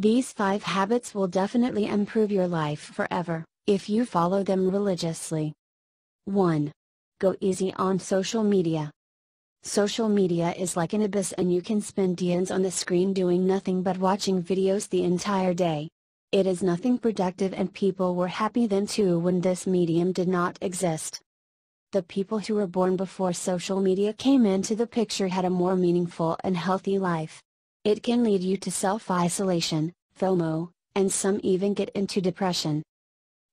These 5 habits will definitely improve your life forever, if you follow them religiously. 1. Go easy on social media. Social media is like an abyss and you can spend eons on the screen doing nothing but watching videos the entire day. It is nothing productive and people were happy then too when this medium did not exist. The people who were born before social media came into the picture had a more meaningful and healthy life. It can lead you to self-isolation, FOMO, and some even get into depression.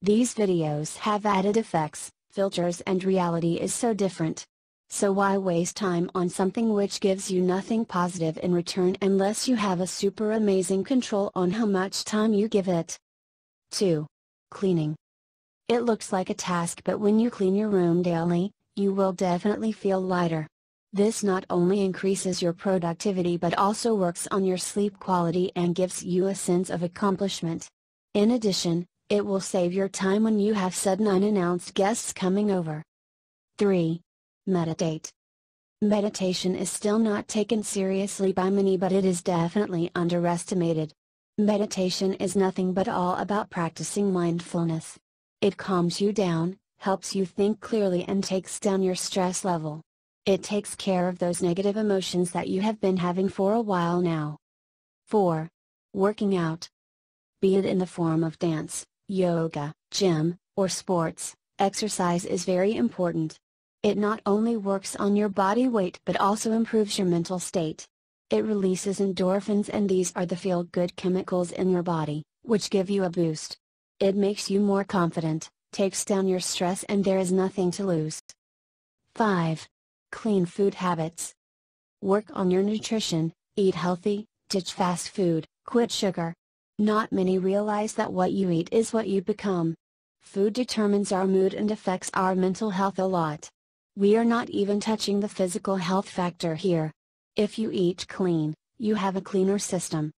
These videos have added effects, filters, and reality is so different. So why waste time on something which gives you nothing positive in return unless you have a super amazing control on how much time you give it? 2. Cleaning. It looks like a task, but when you clean your room daily, you will definitely feel lighter. This not only increases your productivity but also works on your sleep quality and gives you a sense of accomplishment. In addition, it will save your time when you have sudden unannounced guests coming over. 3. Meditate. Meditation is still not taken seriously by many, but it is definitely underestimated. Meditation is nothing but all about practicing mindfulness. It calms you down, helps you think clearly, and takes down your stress level. It takes care of those negative emotions that you have been having for a while now. 4. Working out. Be it in the form of dance, yoga, gym, or sports, exercise is very important. It not only works on your body weight but also improves your mental state. It releases endorphins, and these are the feel-good chemicals in your body, which give you a boost. It makes you more confident, takes down your stress, and there is nothing to lose. 5. Clean food habits. Work on your nutrition, eat healthy, ditch fast food, quit sugar. Not many realize that what you eat is what you become. Food determines our mood and affects our mental health a lot. We are not even touching the physical health factor here. If you eat clean, you have a cleaner system,